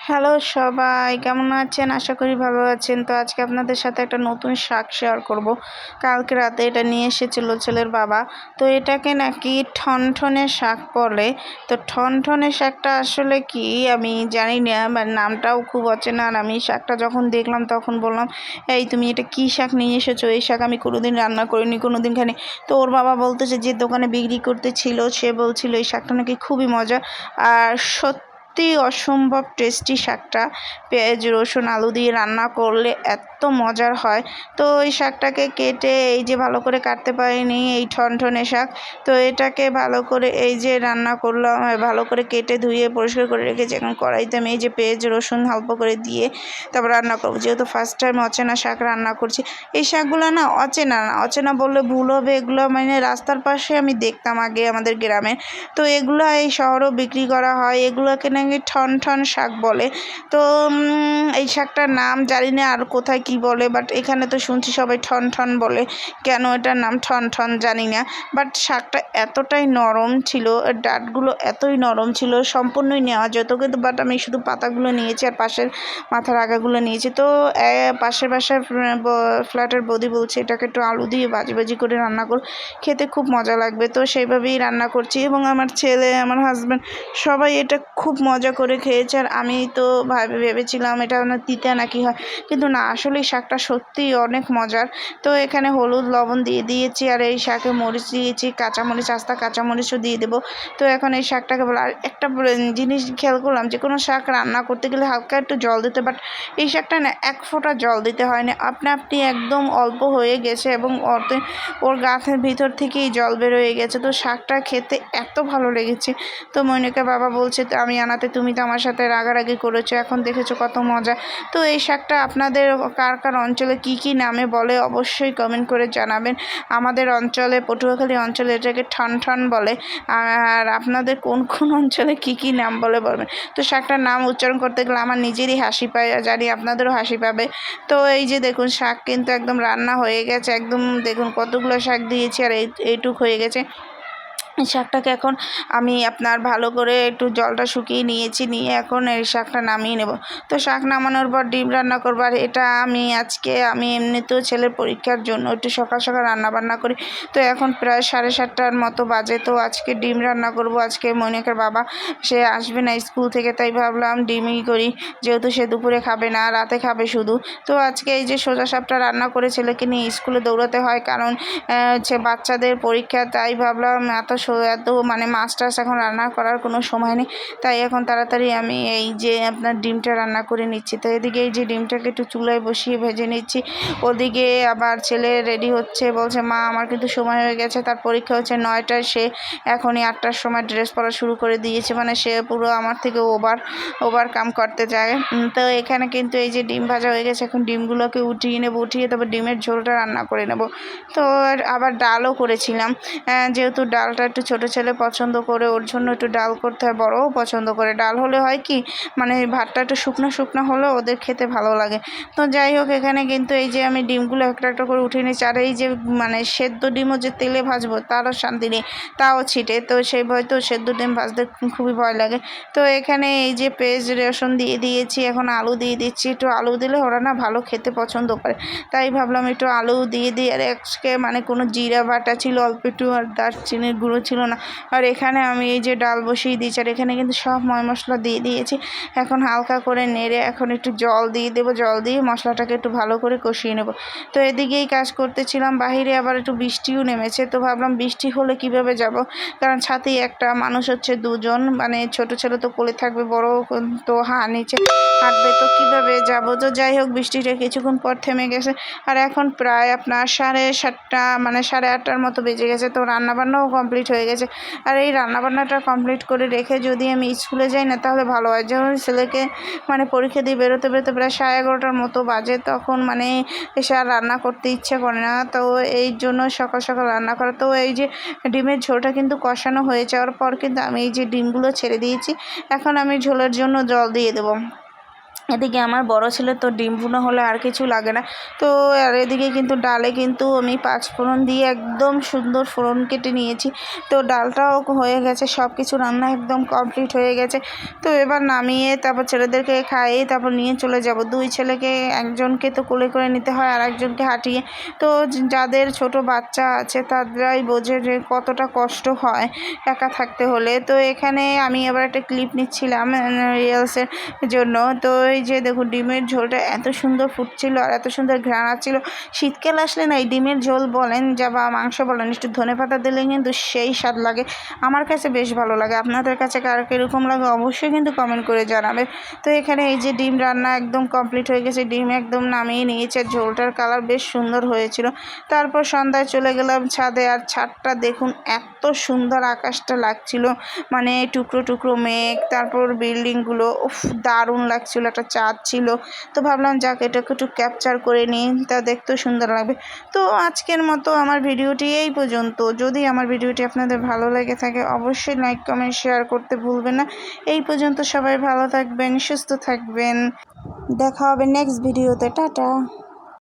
Hello সবাই, কেমন আছেন? আশা করি ভালো আছেন। তো আজকে আপনাদের সাথে একটা নতুন শাক শেয়ার করব। কালকে রাতে এটা নিয়ে এসেছিল ছেলের বাবা। তো এটাকে নাকি ঠনঠনে শাক বলে। তো ঠনঠনে শাকটা আসলে কি আমি জানি না, নামটাও খুব অচেনা। আর আমি শাকটা যখন দেখলাম তখন বললাম, এই তুমি এটা কি শাক নিয়ে এসেছো? এই শাক আমি কোনোদিন রান্না করিনি, কোনোদিন খানি। তো ওর বাবা বলতেছে যে দোকানে বিক্রি করতে ছিল, সে বলছিল এই শাকটা নাকি খুবই মজা। আর সত্যি অসম্ভব টেস্টি শাকটা। পেঁয়াজ রসুন আলু দিয়ে রান্না করলে এত মজার হয়। তো ওই শাকটাকে কেটে এই যে ভালো করে কাটতে পারিনি, এই ঠনঠনে শাক। তো এটাকে ভালো করে এই যে রান্না করলাম, ভালো করে কেটে ধুয়ে পরিষ্কার করে রেখেছি। এখন কড়াইতে আমি এই যে পেঁয়াজ রসুন অল্প করে দিয়ে তারপর রান্না করবো, যেহেতু ফার্স্ট টাইম অচেনা শাক রান্না করছি। এই শাকগুলো না অচেনা বললে ভুল হবে। এগুলো মানে রাস্তার পাশে আমি দেখতাম আগে আমাদের গ্রামে। তো এগুলো এই শহরেও বিক্রি করা হয়। এগুলোকে নাকি ঠন শাক বলে। তো এই শাকটার নাম জানি না আর কোথায় কি বলে, বাট এখানে তো শুনছি সবাই ঠন বলে। কেন এটার নাম ঠন জানি না। বাট শাকটা এতটাই নরম ছিল, ডাঁটগুলো এতই নরম ছিল, সম্পূর্ণই নেওয়া যেত, কিন্তু বাট আমি শুধু পাতাগুলো নিয়েছি আর পাশের মাথার আগাগুলো নিয়েছি। তো পাশের বাসার ফ্ল্যাটের বৌদি বলছে এটাকে একটু আলু দিয়ে ভাজি করে রান্না কর, খেতে খুব মজা লাগবে। তো সেইভাবেই রান্না করছি এবং আমার ছেলে আমার হাজব্যান্ড সবাই এটা খুব মজা করে খেয়েছে। আর আমি তো ভেবেছিলাম এটা না তিতা নাকি হয়, কিন্তু না, আসলে এই শাকটা সত্যিই অনেক মজার। তো এখানে হলুদ লবণ দিয়ে দিয়েছি, আর এই শাকে মরিচ দিয়েছি, কাঁচামরিচ, আস্তা কাঁচামরিচও দিয়ে দেবো। তো এখন এই শাকটাকে বলে আর একটা জিনিস খেয়াল করলাম, যে কোনো শাক রান্না করতে গেলে হালকা একটু জল দিতে, বাট এই শাকটা না এক ফোঁটা জল দিতে হয় না, আপনি একদম অল্প হয়ে গেছে এবং ওর গাছের ভিতর থেকেই জল বের হয়ে গেছে। তো শাকটা খেতে এত ভালো লেগেছে। তো মনিকা বাবা বলছে তো আমি আনাতে তুমি তো আমার সাথে রাগারাগি করেছো, এখন দেখেছো কত মজা। তো এই শাকটা আপনাদের কার অঞ্চলে কি নামে বলে অবশ্যই কমেন্ট করে জানাবেন। আমাদের অঞ্চলে, পটুয়াখালী অঞ্চলে এটাকে ঠন বলে। আর আপনাদের কোন অঞ্চলে কি নাম বলে বলবেন। তো শাকটার নাম উচ্চারণ করতে গেলে আমার নিজেরই হাসি পায়, জানি আপনাদেরও হাসি পাবে। তো এই যে দেখুন শাক কিন্তু একদম রান্না হয়ে গেছে, একদম দেখুন কতগুলো শাক দিয়েছি আর এইটুক হয়ে গেছে। শাকটাকে এখন আমি আপনার ভালো করে একটু জলটা শুকিয়ে নিয়েছি, নিয়ে এখন এই শাকটা নামিয়ে নেব। তো শাক নামানোর পর ডিম রান্না করবো। আর এটা আমি এমনিতেও ছেলের পরীক্ষার জন্য একটু সকাল রান্না বান্না করি। তো এখন প্রায় 7:30টার মতো বাজে। তো আজকে ডিম রান্না করব। আজকে মনিকার বাবা সে আসবে না স্কুল থেকে, তাই ভাবলাম ডিমই করি, যেহেতু সে দুপুরে খাবে না, রাতে খাবে শুধু। তো আজকে এই যে সোজা সাপটা রান্না করে ছেলেকে নিয়ে স্কুলে দৌড়াতে হয়, কারণ বাচ্চাদের পরীক্ষা, তাই ভাবলাম এত মানে মাছ টাছ এখন রান্না করার কোনো সময় নেই, তাই এখন তাড়াতাড়ি আমি এই যে আপনার ডিমটা রান্না করে নিচ্ছি। তো এদিকে এই যে ডিমটাকে একটু চুলায় বসিয়ে ভেজে নিচ্ছি, ওদিকে আবার ছেলে রেডি হচ্ছে, বলছে মা আমার কিন্তু সময় হয়ে গেছে, তার পরীক্ষা হচ্ছে 9টায়, সে এখনই 8টার সময় ড্রেস পরা শুরু করে দিয়েছে, মানে সে পুরো আমার থেকে ওভার কাম করতে চায়। তো এখানে কিন্তু এই যে ডিম ভাজা হয়ে গেছে, এখন ডিমগুলোকে উঠিয়ে নেবো, উঠিয়ে তারপর ডিমের ঝোলটা রান্না করে নেব। তো আবার ডালও করেছিলাম, যেহেতু ডালটা একটু ছোটো ছেলে পছন্দ করে, ওর জন্য একটু ডাল করতে হয়, বড়ও পছন্দ করে। ডাল হলে হয় কি, মানে ভাতটা একটু শুকনো হলে ওদের খেতে ভালো লাগে। তো যাই হোক, এখানে কিন্তু এই যে আমি ডিমগুলো একটা করে উঠিয়ে নিচ্ছি। আর এই যে মানে সেদ্ধ ডিমও যে তেলে ভাজবো তারও শান্তি নেই, তাও ছিটে। তো সেই ভয়, তো সেদ্ধ ডিম ভাজতে খুবই ভয় লাগে। তো এখানে এই যে পেঁয়াজ রসুন দিয়ে দিয়েছি, এখন আলু দিয়ে দিচ্ছি। একটু আলু দিলে ওরা না ভালো খেতে পছন্দ করে, তাই ভাবলাম একটু আলু দিয়ে দিই। আর আজকে মানে কোনো জিরা বাটা ছিল অল্প একটু, আর দারচিনির গুঁড়ো ছিল না। আর এখানে আমি এই যে ডাল বসিয়ে দিয়েছি, আর এখানে কিন্তু সব মশলা দিয়ে দিয়েছি। এখন হালকা করে নেড়ে এখন একটু জল দিয়ে দেবো, জল দিয়ে মশলাটাকে একটু ভালো করে কষিয়ে নেব। তো এদিকেই কাজ করতেছিলাম, বাহিরে আবার একটু বৃষ্টিও নেমেছে। তো ভাবলাম বৃষ্টি হলে কিভাবে যাব, কারণ ছাতেই একটা মানুষ হচ্ছে দুজন, মানে ছোট ছেলে তো কোলে থাকবে, বড় তো নিচে হাঁটবে, তো কিভাবে যাব। তো যাই হোক, বৃষ্টিটা কিছুক্ষণ পর থেমে গেছে। আর এখন প্রায় আপনার 7:30 মানে 8:30টার মতো বেজে গেছে। তো রান্নাবান্নাও কমপ্লিট হয়ে গেছে। আর এই রান্নাবান্নাটা কমপ্লিট করে রেখে যদি আমি স্কুলে যাই না, তাহলে ভালো হয়। যেমন ছেলেকে মানে পরীক্ষা দিয়ে বেরোতে প্রায় 11:30টার মতো বাজে, তখন মানে এসে আর রান্না করতে ইচ্ছে করে না। তো এই জন্য সকাল রান্না করা। তো এই যে ডিমের ঝোলটা কিন্তু কষানো হয়ে যাওয়ার পর কিন্তু আমি এই যে ডিমগুলো ছেড়ে দিয়েছি, এখন আমি ঝোলের জন্য জল দিয়ে দেবো। এদিকে আমার বড় ছেলে তো ডিম ভুনা হলে আর কিছু লাগে না। তো আর এদিকে কিন্তু ডালে কিন্তু আমি 5 ফোড়ন দিয়ে একদম সুন্দর ফোড়ন কেটে নিয়েছি। তো ডালটাও হয়ে গেছে, সব কিছু রান্না একদম কমপ্লিট হয়ে গেছে। তো এবার নামিয়ে তারপর ছেলেদেরকে খাইয়ে তারপর নিয়ে চলে যাব। 2 ছেলেকে, একজনকে তো কোলে করে নিতে হয় আর একজনকে হাঁটিয়ে। তো যাদের ছোট বাচ্চা আছে তারাই বোঝে যে কতটা কষ্ট হয় একা থাকতে হলে। তো এখানে আমি আবার একটা ক্লিপ নিচ্ছিলাম রিলসের জন্য। তো এই যে দেখুন ডিমের ঝোলটা এত সুন্দর ফুটছিল আর এত সুন্দর ঘ্রাণ আসছিল। শীতকাল আসলে না এই ডিমের ঝোল বলেন যা বা মাংস বলেন, একটু ধনেপাতা দিলে কিন্তু সেই স্বাদ লাগে। আমার কাছে বেশ ভালো লাগে। আপনাদের কাছে কার কীরকম লাগে অবশ্যই কিন্তু কমেন্ট করে জানাবে। তো এখানে এই যে ডিম রান্না একদম কমপ্লিট হয়ে গেছে, ডিম একদম নামিয়ে নিয়েছে, ঝোলটার কালার বেশ সুন্দর হয়েছিল। তারপর সন্ধ্যায় চলে গেলাম ছাদে, আর ছাদটা দেখুন এত সুন্দর আকাশটা লাগছিল, মানে টুকরো টুকরো মেঘ, তারপর বিল্ডিংগুলো, উফ দারুণ লাগছিল, একটা চাঁদ ছিল। তো ভাবলাম যাক এটাকে একটু ক্যাপচার করে নিই, তা দেখতেও সুন্দর লাগবে। তো আজকের মতো আমার ভিডিওটি এই পর্যন্ত। যদি আমার ভিডিওটি আপনাদের ভালো লেগে থাকে অবশ্যই লাইক কমেন্ট শেয়ার করতে ভুলবেন না। এই পর্যন্ত সবাই ভালো থাকবেন, সুস্থ থাকবেন, দেখা হবে নেক্সট ভিডিওতে। টাটা।